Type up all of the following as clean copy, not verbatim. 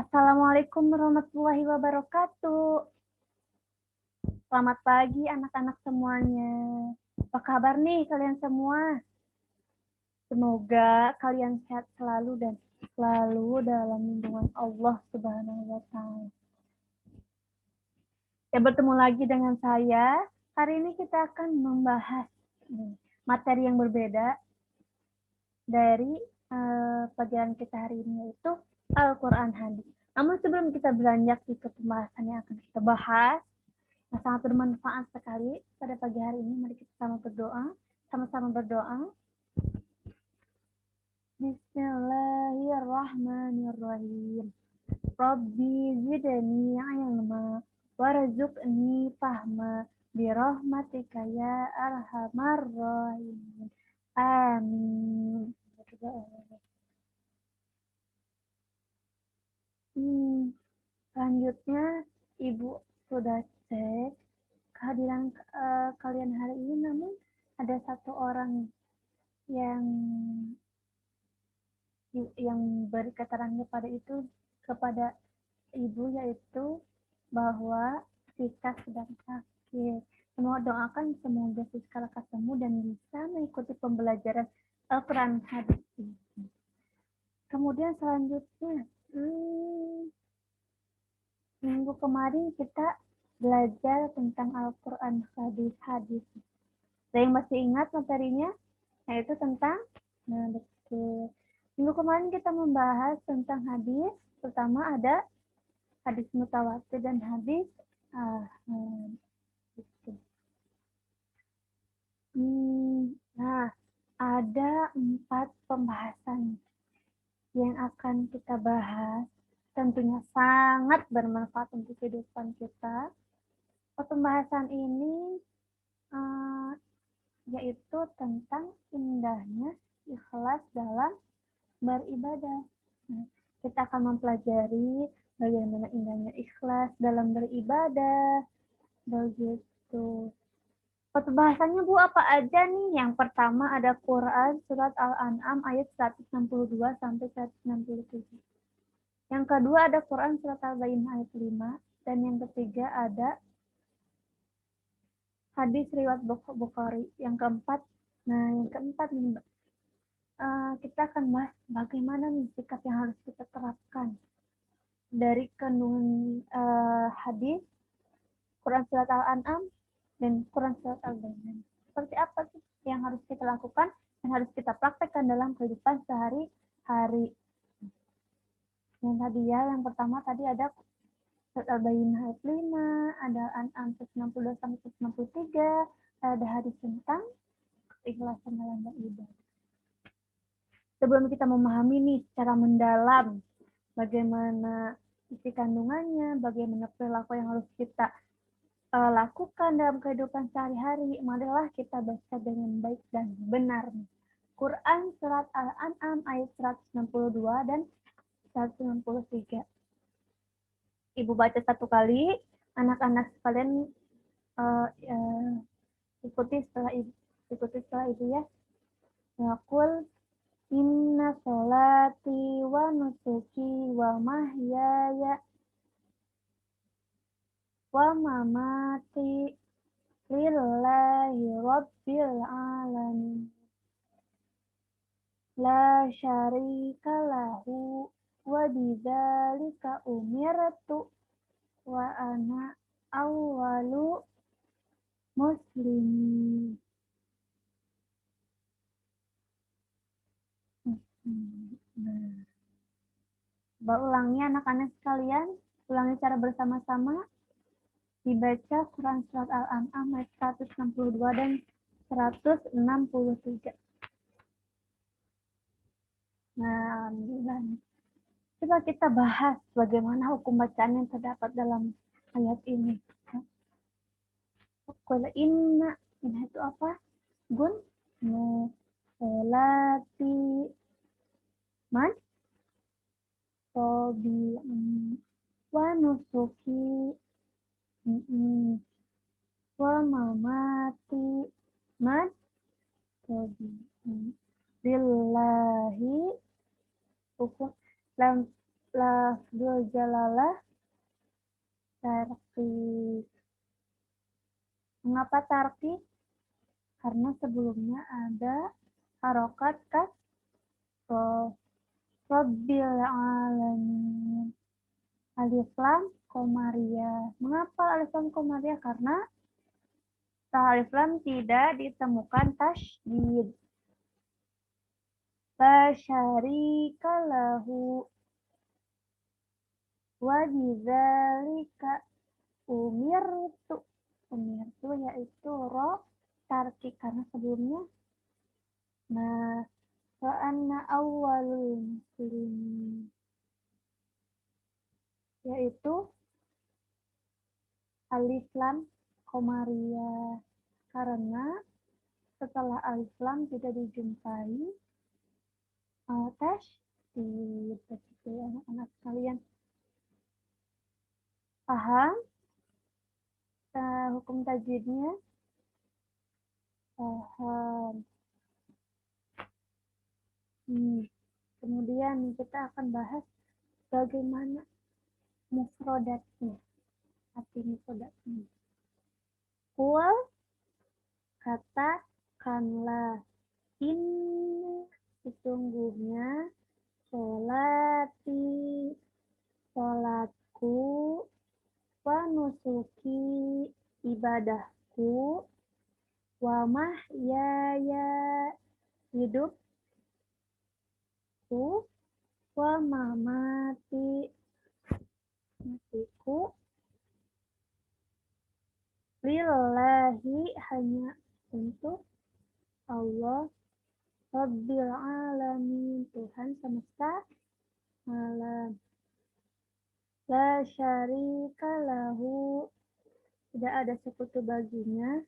Assalamualaikum warahmatullahi wabarakatuh. Selamat pagi anak-anak semuanya. Apa kabar nih kalian semua? Semoga kalian sehat selalu dan selalu dalam lindungan Allah Subhanahu wa taala. Ya, bertemu lagi dengan saya. Hari ini kita akan membahas materi yang berbeda dari pelajaran kita hari ini, yaitu Al-Quran Hadis. Namun sebelum kita beranjak ke pembahasan yang akan kita bahas, sangat bermanfaat sekali pada pagi hari ini. Mari kita sama-sama berdoa. Bismillahirrahmanirrahim. Rabbi zidni ilma warzuqni fahma birahmatika ya arhamar rahimin. Amin. Selanjutnya Ibu sudah cek kehadiran kalian hari ini, namun ada satu orang yang beri keterangan kepada ibu, yaitu bahwa Siska sedang sakit. Semua doakan semoga Siska lekas sembuh dan bisa mengikuti pembelajaran Al-Quran Hadis ini. Kemudian selanjutnya, minggu kemarin kita belajar tentang Al-Quran Hadis. Ada yang masih ingat materinya? Yaitu tentang betul. Minggu kemarin kita membahas tentang hadis, pertama ada hadis mutawatir dan hadis Nah, ada 4 pembahasan yang akan kita bahas. Tentunya sangat bermanfaat untuk kehidupan kita. Pembahasan ini yaitu tentang indahnya ikhlas dalam beribadah. Kita akan mempelajari bagaimana indahnya ikhlas dalam beribadah. Begitu. Pembahasannya Bu apa aja nih? Yang pertama ada Quran surat Al-An'am ayat 162 sampai 167. Yang kedua ada Quran surat Al-Bayyinah ayat 5, dan yang ketiga ada hadis riwayat Bukhari. Yang keempat nih, kita akan bahas bagaimana nih sikap yang harus kita terapkan dari kandungan hadis Quran surat Al-An'am dan Quran surat Al-Bayyinah. Seperti apa sih yang harus kita lakukan, yang harus kita praktekkan dalam kehidupan sehari-hari. Yang pertama tadi ada surat Al-Bayyinah ayat 5, ada Al-An'am 162 sampai 163, ada hadis tentang keikhlasan dalam beribadah. Sebelum kita memahami nih secara mendalam bagaimana isi kandungannya, bagaimana perilaku yang harus kita lakukan dalam kehidupan sehari-hari, marilah kita baca dengan baik dan benar. Quran surat Al-An'am ayat 162 dan 163. Ibu baca satu kali, anak-anak sekalian ikuti setelah ibu ya. Yaqul inna sholati wa nusuki wa mahyaya wa mamati lillahi rabbil alamin la syarika lahu wa bidzalika umirtu wa ana awwalu muslimin. Coba ulangi anak-anak sekalian, ulangi secara bersama-sama. Dibaca Quran surat Al-An'am ayat 162 dan 163. Nah, coba kita bahas bagaimana hukum bacaan yang terdapat dalam ayat ini. Qul inna itu apa? Gun solati man tobi wa nusuki wa mamati man tobi lillahi lafzul jalalah tarkib. Mengapa tarkib? Karena sebelumnya ada harokat kasroh. Rabbil alamin. Alif lam komariah. Mengapa alif lam komariah? Karena alif lam tidak ditemukan tasydid. La syarika lahu wa bidzalika umirtu. Umirtu yaitu tarkib karena sebelumnya wa anna awwalul muslimin, yaitu alif lam komariah karena setelah alif lam tidak dijumpai tasydid. Begitu anak-anak sekalian. Paham hukum tajwidnya? Paham. Kemudian kita akan bahas bagaimana mufrodatnya. Arti mufrodatnya. Qul, katakanlah, inna sesungguhnya sholati sholatku wa nusuki ibadahku wa mahyaya hidupku wa mamati matiku lillahi hanya untuk Allah Rabbil alamin, Tuhan semesta alam. La syarika lahu, tidak ada sekutu baginya.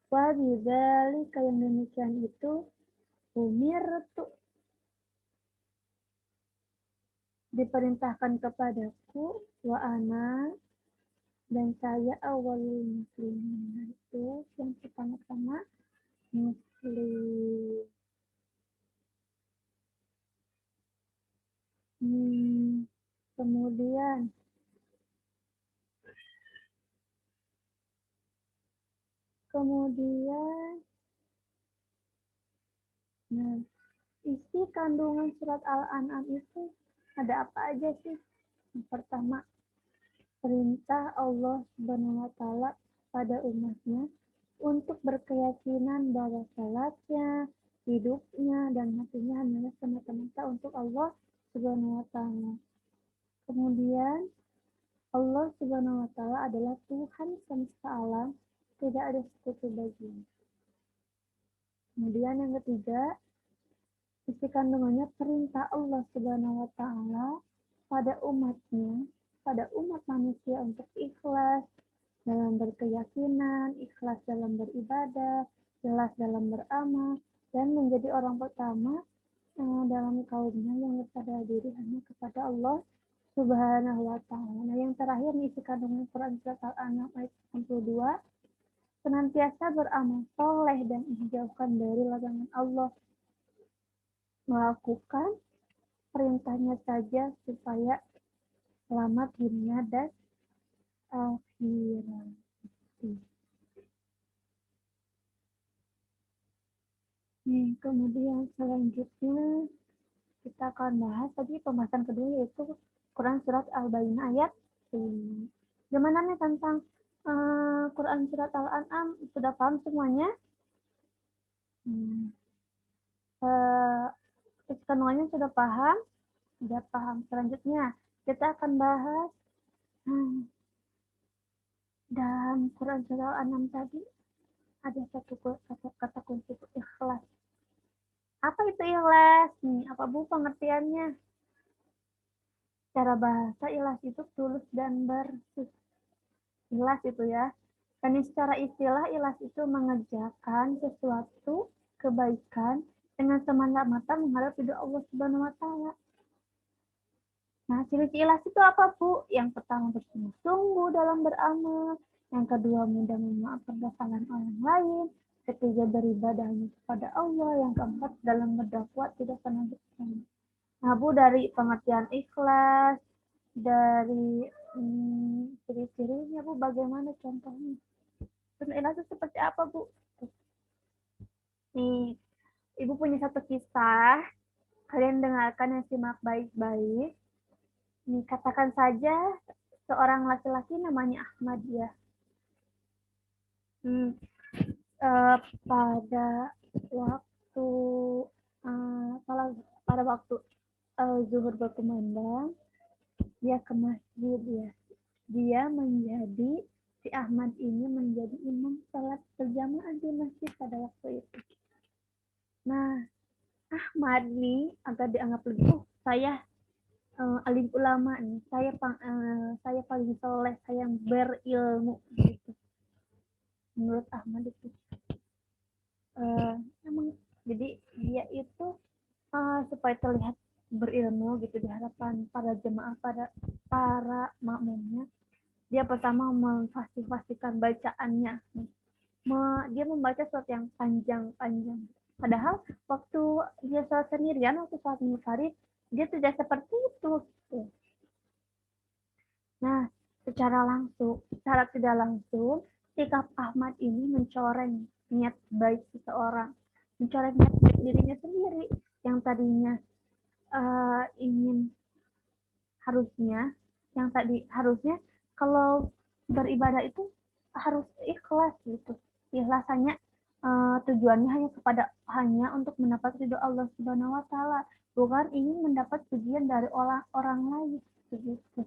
Wa bidzalika, yang demikian itu umirtu, diperintahkan kepadaku, wa ana, dan saya awalul muslimin, itu yang pertama-tama muslim. Kemudian isi kandungan surat Al-An'am itu ada apa aja sih? Yang pertama, perintah Allah Subhanahu wa Ta'ala pada umatnya untuk berkeyakinan bahwa salatnya, hidupnya, dan matinya hanyalah semata-mata untuk Allah Subhanahu wa Ta'ala. Kemudian Allah Subhanahu wa Ta'ala adalah Tuhan semesta alam, tidak ada sekutu baginya. Kemudian yang ketiga, isi kandungannya perintah Allah Subhanahu wa Ta'ala pada umatnya, pada umat manusia untuk ikhlas dalam berkeyakinan, ikhlas dalam beribadah, jelas dalam beramal, dan menjadi orang pertama dalam kaumnya yang bersadar diri hanya kepada Allah Subhanahu wa Ta'ala. Nah, yang terakhir isi kandungan Quran surat Al-An'am ayat 62, senantiasa beramal soleh dan dijauhkan dari larangan Allah, melakukan perintahnya saja supaya selamat dunia dan akhirat. Kemudian selanjutnya kita akan bahas tadi pembahasan kedua, yaitu Quran surat Al-Baqarah ayat 5. Gimana nih tentang Quran surat Al-An'am? Sudah paham semuanya? Semuanya sudah paham? Sudah paham. Selanjutnya kita akan bahas dalam Quran surat Al-An'am tadi ada satu kata kunci, ikhlas. Apa itu ikhlas? Apa Bu pengertiannya? Secara bahasa ikhlas itu tulus dan bersih. Ikhlas itu ya. Dan secara istilah ikhlas itu mengerjakan sesuatu kebaikan dengan semata-mata mengharap ridho Allah Subhanahu wa Ta'ala. Nah, ciri-ciri ikhlas itu apa, Bu? Yang pertama, bersungguh-sungguh dalam beramal. Yang kedua, mudah memaafkan kesalahan orang lain. Ketiga, beribadah hanya kepada Allah. Yang keempat, dalam berdakwah tidak pernah berhenti. Nah, Bu, dari pengertian ikhlas, dari ciri-cirinya, Bu, bagaimana contohnya? Terus ikhlas itu seperti apa, Bu? Nih, Ibu punya satu kisah, kalian dengarkan dan simak baik-baik. Nih, katakan saja seorang laki-laki namanya Ahmad ya. Hmm, pada waktu pada waktu zuhur berkumandang, dia ke masjid ya. Dia menjadi si Ahmad ini menjadi imam salat berjamaah di masjid pada waktu itu. Nah, Ahmad nih agak dianggap lebih, saya alim ulama nih, saya paling soleh, saya berilmu gitu. Menurut Ahmad itu emang jadi dia itu supaya terlihat berilmu gitu di hadapan para jemaah, pada para makmumnya, dia pertama memfasih-fasihkan bacaannya. Dia membaca surat yang panjang-panjang. Padahal waktu dia sholat sendirian, waktu sholat munfarid, dia tidak seperti itu. Nah, secara tidak langsung, sikap Ahmad ini mencoreng niat baik seseorang, mencoreng niat baik dirinya sendiri yang tadinya ingin harusnya kalau beribadah itu harus ikhlas gitu. Ikhlas hanya tujuannya hanya untuk mendapat ridho Allah Subhanahu wa taala, bukan ingin mendapat pujian dari orang lain begitu.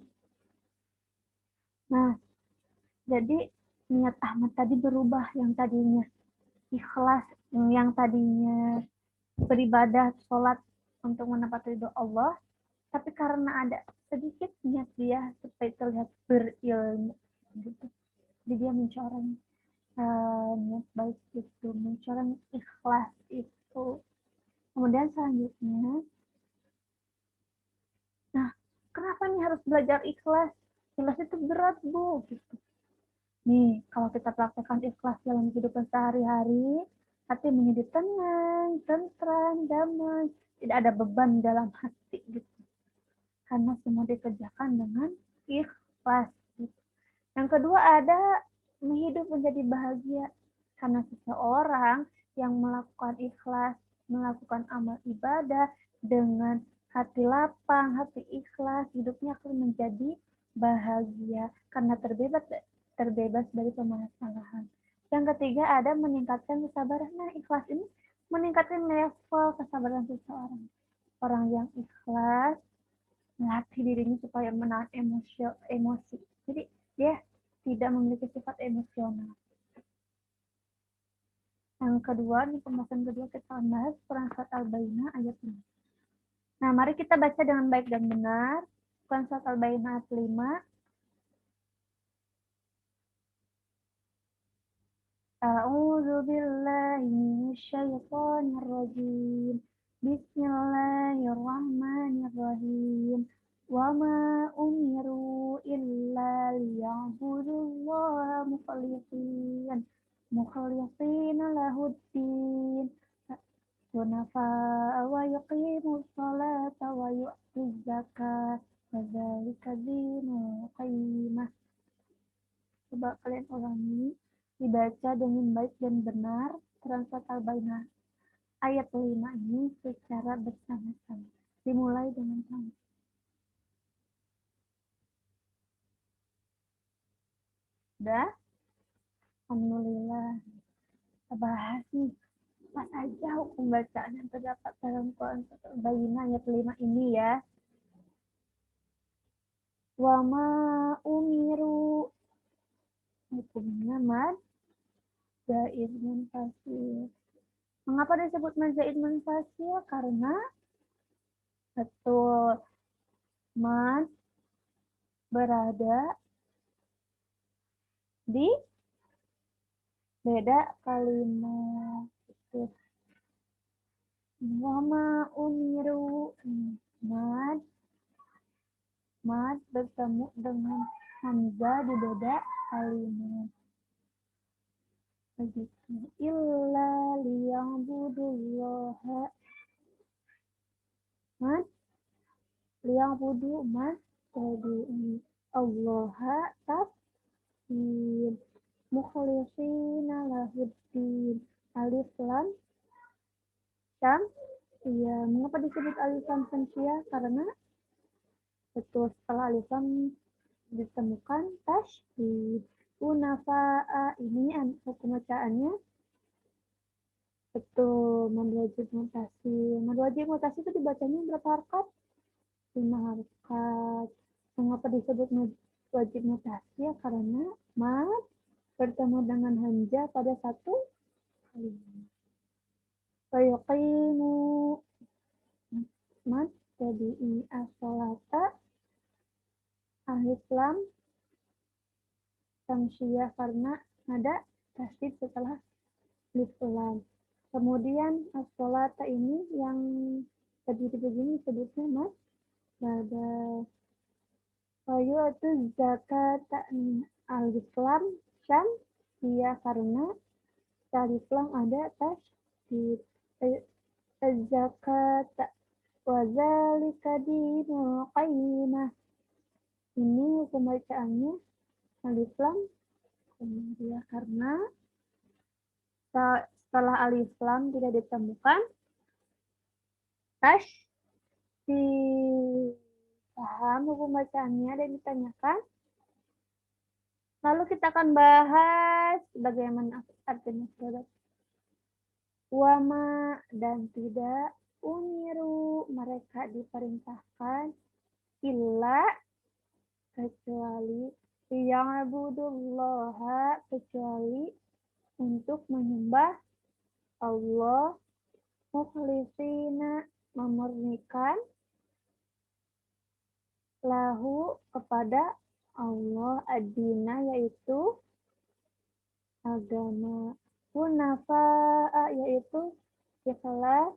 Nah, jadi niat Ahmad tadi berubah, yang tadinya ikhlas, yang tadinya beribadah sholat untuk mendapat ridho Allah, tapi karena ada sedikit niat dia supaya terlihat berilmu gitu. Jadi dia mencoreng niat baik itu, mencoreng ikhlas itu. Kemudian selanjutnya, nah kenapa nih harus belajar ikhlas? Ikhlas itu berat, Bu. Gitu. Nih, kalau kita praktekkan ikhlas dalam kehidupan sehari-hari, hati menjadi tenang, tentram, damai, tidak ada beban dalam hati gitu. Karena semua dikerjakan dengan ikhlas. Gitu. Yang kedua ada hidup menjadi bahagia, karena seseorang yang melakukan ikhlas, melakukan amal ibadah dengan hati lapang, hati ikhlas, hidupnya akan menjadi bahagia karena terbebas dari permasalahan. Yang ketiga ada meningkatkan kesabaran. Nah, ikhlas ini meningkatkan level kesabaran seseorang. Orang yang ikhlas melatih dirinya supaya menahan emosi. Jadi dia tidak memiliki sifat emosional. Yang kedua, di pembahasan kedua kita akan bahas Quran Surat Al-Bayyinah ayat 5. Nah, mari kita baca dengan baik dan benar. Quran Surat Al-Bayyinah ayat 5. A'udzu billahi minasyaitonir rajim. Bismillahirrahmanirrahim. Wa ma umiru illa liya'budullaha mukhlishina lahuddin hunafa wa yuqimus salata wa yu'tuz zakat wa dzalika dinul qayyimah. Coba kalian ulangi, dibaca dengan baik dan benar Quran Surat Al-Bayyinah ayat 5 ini secara bersama-sama. Dimulai dengan kamu. Sudah? Alhamdulillah. Kita bahas nih apa saja hukum bacaan yang terdapat dalam Quran Surat Al-Bayyinah ayat 5 ini ya. Wa ma umiru, hukumnya mad zaid munfasil. Mengapa disebut mad zaid munfasil? Karena betul mad berada di beda kalimat. Itu wama umiru, mad bertemu dengan hamzah di beda kalimat. Begitu. Illa liya'budullaha. Mad yang budu mas jadi Allah tafsir mukhlisina lahuddin alif lam syam. Iya, mengapa disebut alif lam syamsiah? Karena betul setelah alif lam ditemukan tasydid. Unafa'a ini hukum bacaannya betul mad wajib mutasi. Mad wajib mutasi itu dibacanya berapa harkat? 5 harkat. Mengapa disebut mad wajib mutasi? Ya, karena mad bertemu dengan hamzah pada satu kalimat. Fayuqimu mad tabi'i as-salata alif lam syamsiah karena ada tasydid setelah alif lam. Kemudian as-salata ini yang terdiri begini sebutnya mas pada itu zakat alif lam syam dia karena alif lam ada tasydid zakat wa zalika dinul qayyimah. Ini hukum bacaannya alif lam dia karena setelah alif lam tidak ditemukan tasydid. Paham hukum bacaannya dan ditanyakan. Lalu kita akan bahas bagaimana artinya sahabat. Wama dan tidak umiru mereka diperintahkan illa kecuali liya'budullaha kecuali untuk menyembah Allah mukhlisina memurnikan lahu kepada Allah ad-dina yaitu agama, hunafa'a yaitu ikhlas,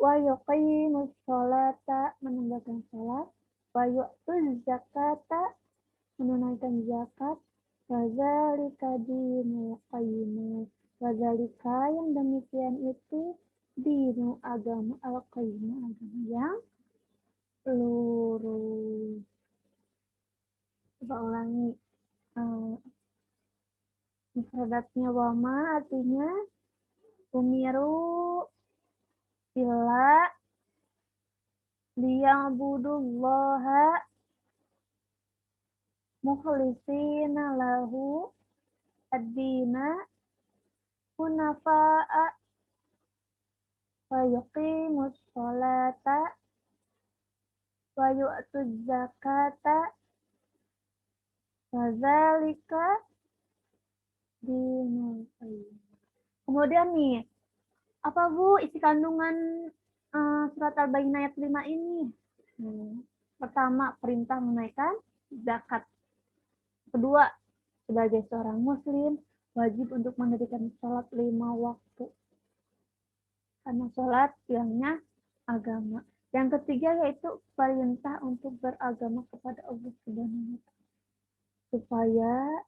wa yuqimus sholata menunaikan salat, wa yu'tuz zakata menunaikan zakat, wa zalika dinul qayyim. Wa zalika yang demikian itu dinu agama al-qayyim agama yang lurus. Coba ulangi. Mufradatnya wama artinya umiru illa liya'budullaha mukhlisina lahu ad-dina hunafa'a wa yuqimus sholata wa yu'tuz zakata wa zalika dinul qayyim. Kemudian nih, apa Bu isi kandungan surat Al-Baqarah ayat 5 ini? Pertama, perintah menunaikan zakat. Kedua, sebagai seorang muslim wajib untuk mendirikan sholat 5 waktu. Karena sholat bilangnya agama. Yang ketiga yaitu perintah untuk beragama kepada Allah Subhanahu wa Ta'ala. Supaya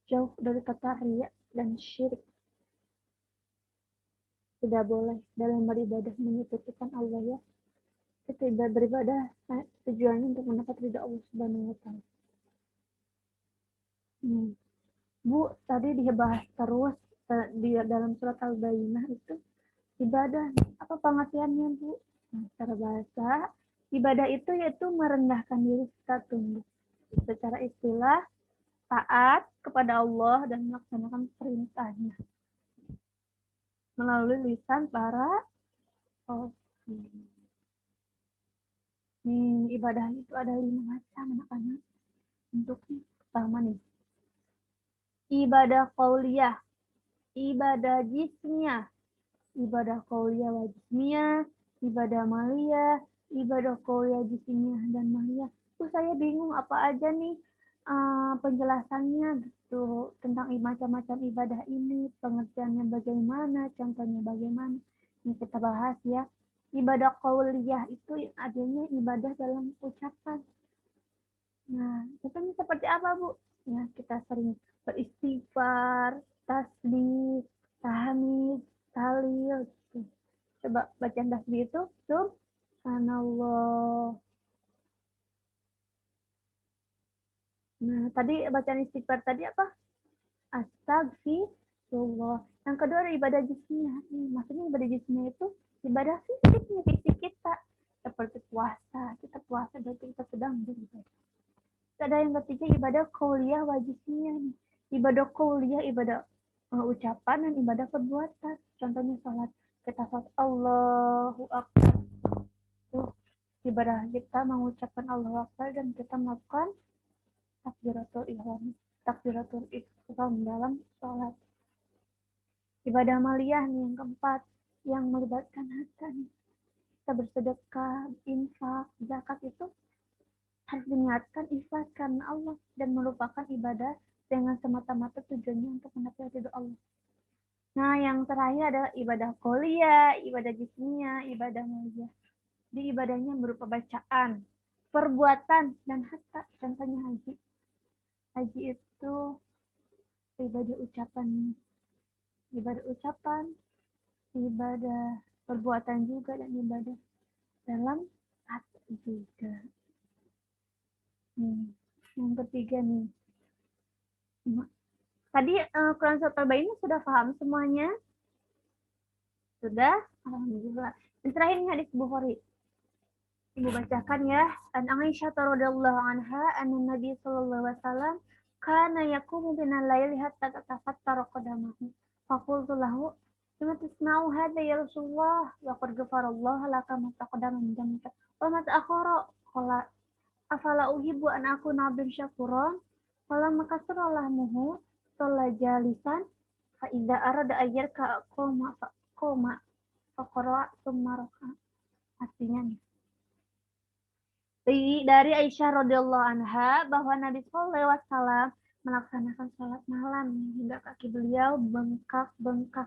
jauh dari kata riya dan syirik. Tidak boleh dalam beribadah menyekutukan Allah ya. Kita beribadah tujuannya untuk mendapat ridha Allah Subhanahu wa Ta'ala. Bu, tadi dibahas terus di dalam surat Al-Baqarah itu ibadah. Apa pengertiannya, Bu? Nah, secara bahasa, ibadah itu yaitu merendahkan diri kita tunduk. Secara istilah, taat kepada Allah dan melaksanakan perintahnya melalui lisan para ibadah itu ada 5 macam anak-anak. Untuknya pertama nih, ibadah qauliyah, ibadah jismiyah, ibadah qauliyah wa jismiyah, ibadah maliyah, ibadah qauliyah jismiyah dan maliyah. Saya bingung apa aja nih penjelasannya gitu tentang macam-macam ibadah ini, pengertiannya bagaimana, contohnya bagaimana. Ini kita bahas ya. Ibadah qauliyah itu adanya ibadah dalam ucapan. Nah, contohnya seperti apa, Bu? Ya, kita sering beristighfar, tasbih, tahmid, tahlil gitu. Coba bacaan tasbih itu subhanallah, Nah, tadi bacaan istighfar tadi apa? Astagfirullah. Yang kedua ada ibadah jismiyah. Maksudnya ibadah jismiyah itu ibadah fisiknya, fisik kita. Seperti puasa. Kita puasa berarti kita sedang beribadah. Ada yang ketiga ibadah qauliyah wa jismiyah. Ibadah qauliyah, ibadah ucapan dan ibadah perbuatan. Contohnya salat. Kita salat Allahu Akbar. Ibadah kita mengucapkan Allahu Akbar dan kita melakukan takbiratul ihram. Takbiratul ihram dalam sholat. Ibadah maliyah nih yang keempat, yang melibatkan harta nih. Kita bersedekah, infak, zakat itu harus diniatkan ikhlas karena Allah dan merupakan ibadah dengan semata-mata tujuannya untuk mendapat ridho Allah. Nah, yang terakhir adalah ibadah qauliyah, ibadah jismiyah, ibadah maliyah. Di ibadahnya berupa bacaan, perbuatan, dan harta. Contohnya haji. Haji itu ibadah ucapan, ibadah perbuatan juga, dan ibadah dalam hati juga. Yang ketiga nih. Tadi Quran Surat Al-Baqarah sudah paham semuanya? Sudah? Alhamdulillah. Yang terakhir ini hadis Bukhari. Ibu bacakan ya. An Aisyah radhiyallahu anha anna Nabi sallallahu alaihi wasallam kana yaqumu minal laili hatta tatafattara qadamahu. Faqultu lahu lima tasna'u hadha ya Rasulullah wa qad ghafarallahu laka ma taqaddama min dhanbika wa ma ta'akhkhara. Qala afala uhibbu an akuna abdan syakuran. Qala maka suralahmuhu shalla jalisan fa idza arada ayyarka qoma faqara tsumma raka. Artinya nih, dari Aisyah radhiyallahu anha bahwa Nabi sallallahu alaihi wasallam melaksanakan sholat malam hingga kaki beliau bengkak-bengkak.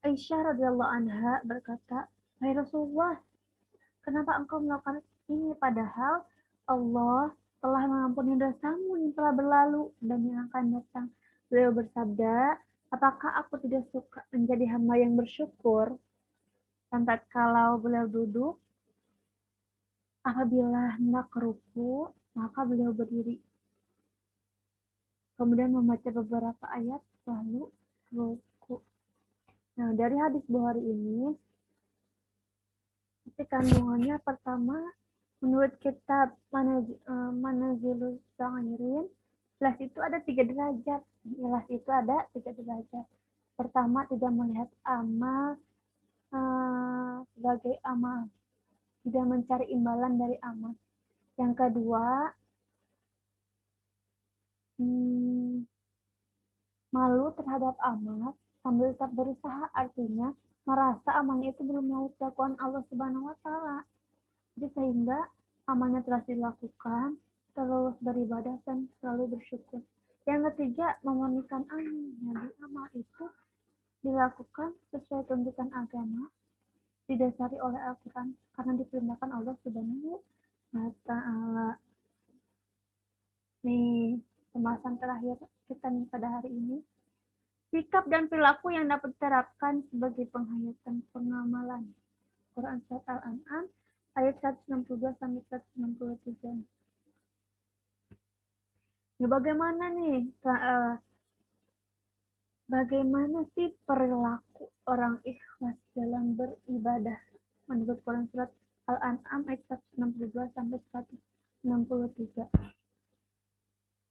Aisyah radhiyallahu anha berkata, "Hai Rasulullah, kenapa engkau melakukan ini padahal Allah telah mengampuni dosamu yang telah berlalu dan yang akan datang?" Beliau bersabda, "Apakah aku tidak suka menjadi hamba yang bersyukur?" Dan tatkala beliau duduk, apabila hendak ruku, maka beliau berdiri. Kemudian membaca beberapa ayat, lalu ruku. Nah, dari hadis Bukhari ini, isi kandungannya pertama, menurut kitab Manazilus Sya'irin, ikhlas itu ada 3 derajat. Ikhlas itu ada 3 derajat. Pertama, tidak melihat amal sebagai amal. Tidak mencari imbalan dari amal. Yang kedua, malu terhadap amal sambil tetap berusaha, artinya merasa amalnya itu belum layak dakwaan Allah Subhanahu wa taala. Jadi sehingga amalnya telah dilakukan, terus beribadah dan selalu bersyukur. Yang ketiga, memurnikan amal. Jadi amal itu dilakukan sesuai tuntutan agama, didasari oleh Al-Quran karena diperintahkan Allah Subhanahu wa taala. Nih, pembahasan terakhir kita nih pada hari ini. Sikap dan perilaku yang dapat diterapkan sebagai penghayatan pengamalan. Quran Surat Al-An'am ayat 162 sampai 163. Ya, bagaimana nih? Bagaimana sih perilaku orang ikhlas dalam beribadah? Menurut Quran Surat Al-An'am ayat 162 sampai 163.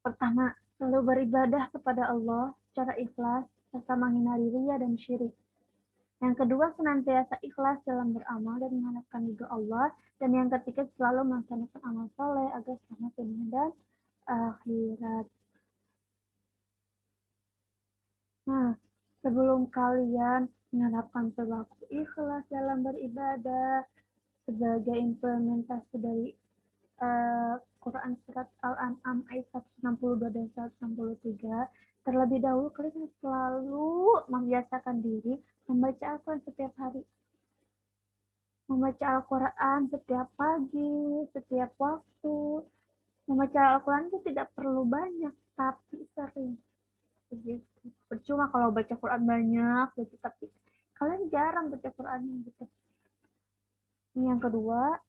Pertama, selalu beribadah kepada Allah secara ikhlas, serta menghindari riya dan syirik. Yang kedua, senantiasa ikhlas dalam beramal dan mengharapkan ridho Allah. Dan yang ketiga, selalu melaksanakan amal soleh agar selamat dunia dan akhirat. Nah, sebelum kalian menerapkan perilaku ikhlas dalam beribadah sebagai implementasi dari Quran Surat Al-An'am ayat 162 dan 163, terlebih dahulu kalian selalu membiasakan diri membaca Al-Quran setiap hari. Membaca Al-Quran setiap pagi, setiap waktu. Membaca Al-Quran itu tidak perlu banyak, tapi sering. Begitu. Percuma kalau baca Quran banyak, gitu, tapi kalian jarang baca Quran gitu. Yang kedua,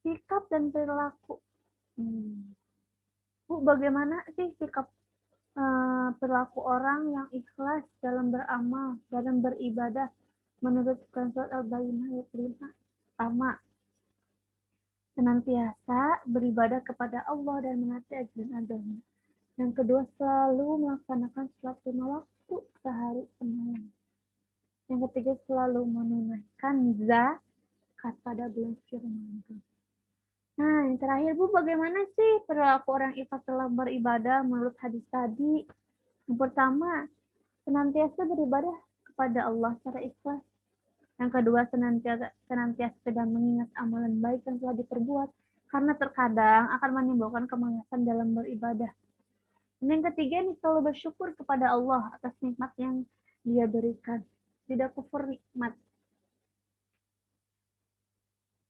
sikap dan perilaku. Bu, bagaimana sih sikap perilaku orang yang ikhlas dalam beramal, dalam beribadah menurut Surat Al-Baqarah ayat 5? Pertama, senantiasa beribadah kepada Allah dan menaati ajaran agama. Yang kedua, selalu melaksanakan sholat 5 waktu sehari semalam. Yang ketiga, selalu menunaikan zakat pada bulan Ramadan. Nah, yang terakhir, Bu, bagaimana sih perilaku orang ikhlas dalam beribadah menurut hadis tadi? Yang pertama, senantiasa beribadah kepada Allah secara ikhlas. Yang kedua, senantiasa sedang mengingat amalan baik yang telah diperbuat, karena terkadang akan menimbulkan kemalasan dalam beribadah. Dan yang ketiga, ini selalu bersyukur kepada Allah atas nikmat yang Dia berikan. Tidak kufur nikmat.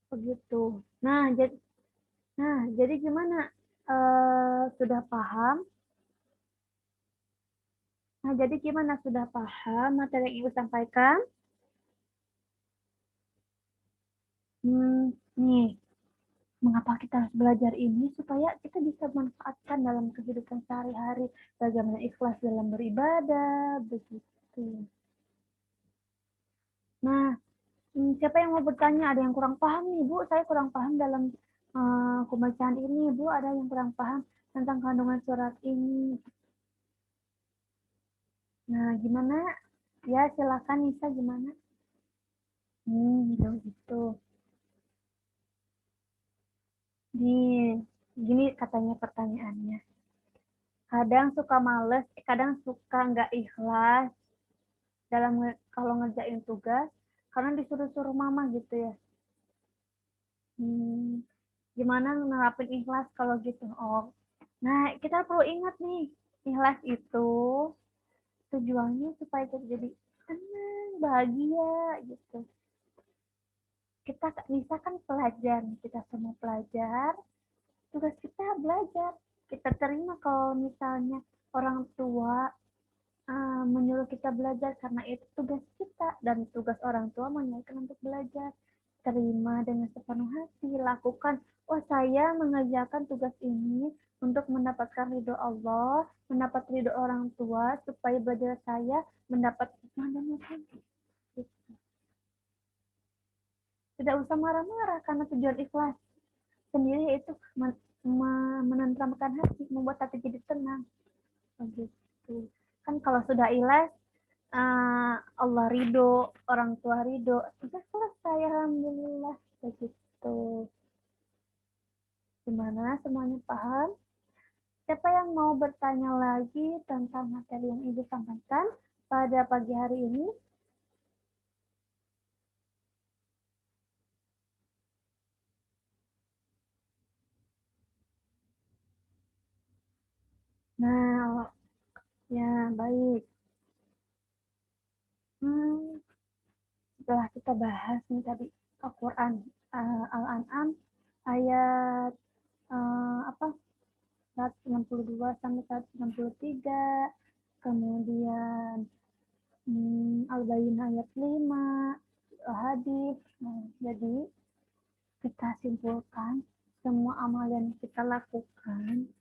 Begitu. Jadi gimana? Sudah paham? Nah, jadi gimana? Sudah paham materi yang Ibu sampaikan? Nih, mengapa kita harus belajar ini? Supaya kita bisa manfaatkan dalam kehidupan sehari-hari. Bagaimana ikhlas dalam beribadah, begitu. Nah, siapa yang mau bertanya? Ada yang kurang paham nih, Bu? Saya kurang paham dalam pembacaan ini, Bu. Ada yang kurang paham tentang kandungan surat ini. Nah, gimana? Ya, silakan Nisa, gimana? Gitu. Gini katanya pertanyaannya. Kadang suka males, kadang suka nggak ikhlas dalam kalau ngerjain tugas, karena disuruh-suruh mama gitu ya. Gimana nerapin ikhlas kalau gitu? Oh, nah kita perlu ingat nih, ikhlas itu tujuannya supaya kita jadi senang, bahagia gitu. Kita bisa kan pelajar, kita semua pelajar, tugas kita belajar. Kita terima kalau misalnya orang tua menyuruh kita belajar karena itu tugas kita dan tugas orang tua mengingatkan untuk belajar. Terima dengan sepenuh hati, lakukan. Oh, saya mengerjakan tugas ini untuk mendapatkan ridho Allah, mendapat ridho orang tua, supaya belajar saya mendapat hikmah dan nasihat. Tidak usah marah-marah karena tujuan ikhlas sendiri itu menenteramkan hati, membuat hati jadi tenang. Begitu. Kan kalau sudah ikhlas, Allah ridho, orang tua ridho, sudah selesai, alhamdulillah. Begitu. Gimana, semuanya paham? Siapa yang mau bertanya lagi tentang materi yang Ibu sampaikan pada pagi hari ini? Nah, ya baik. Setelah kita bahas nih tadi Al-Quran, Al-An'am ayat apa 162 sampai 163, kemudian Al-Baqarah ayat 5, hadis. Nah, jadi kita simpulkan semua amal yang kita lakukan,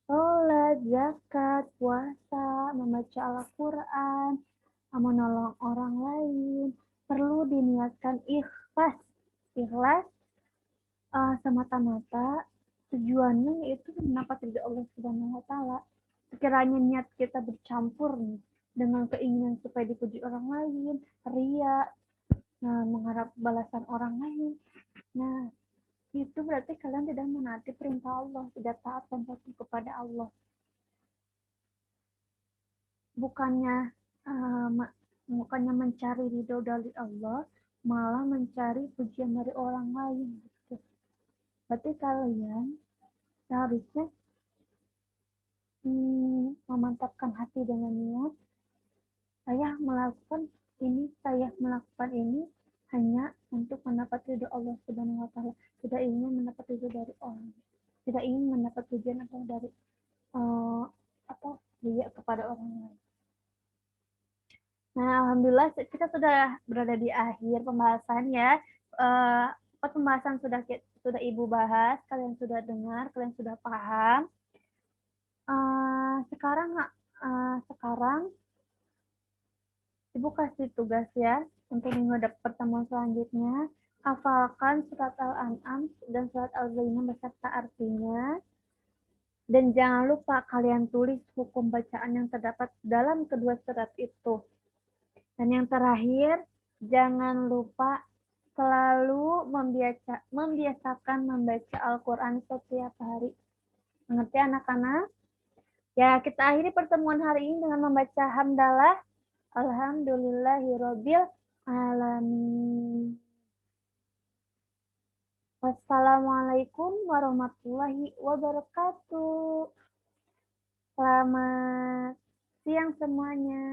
sholat, zakat, puasa, membaca Al-Quran, menolong orang lain, perlu diniatkan ikhlas. Ikhlas semata-mata tujuannya yaitu mendapat ridho Allah Subhanahu wa taala. Sekiranya niat kita bercampur nih dengan keinginan supaya dipuji orang lain, ria, mengharap balasan orang lain. Nah, itu berarti kalian tidak menaati perintah Allah, tidak taat dan patuh kepada Allah. Bukannya bukannya mencari ridho dari Allah, malah mencari pujian dari orang lain. Gitu. Berarti kalian seharusnya memantapkan hati dengan niat, saya melakukan ini hanya untuk mendapat ridho Allah Subhanahu wa taala, tidak ingin mendapat ridho dari orang, tidak ingin mendapat pujian atau dari dia kepada orang lain. Nah, alhamdulillah kita sudah berada di akhir pembahasan ya. Pembahasan sudah Ibu bahas, kalian sudah dengar, kalian sudah paham. Sekarang Ibu kasih tugas ya untuk minggu pertemuan selanjutnya. Hafalkan surat Al-An'am dan surat Al-Zainah beserta artinya. Dan jangan lupa kalian tulis hukum bacaan yang terdapat dalam kedua surat itu. Dan yang terakhir, jangan lupa selalu membiasakan membaca Al-Quran setiap hari. Mengerti anak-anak? Ya, kita akhiri pertemuan hari ini dengan membaca hamdalah. Alhamdulillahirabbil alamin. Wassalamualaikum warahmatullahi wabarakatuh. Selamat siang semuanya.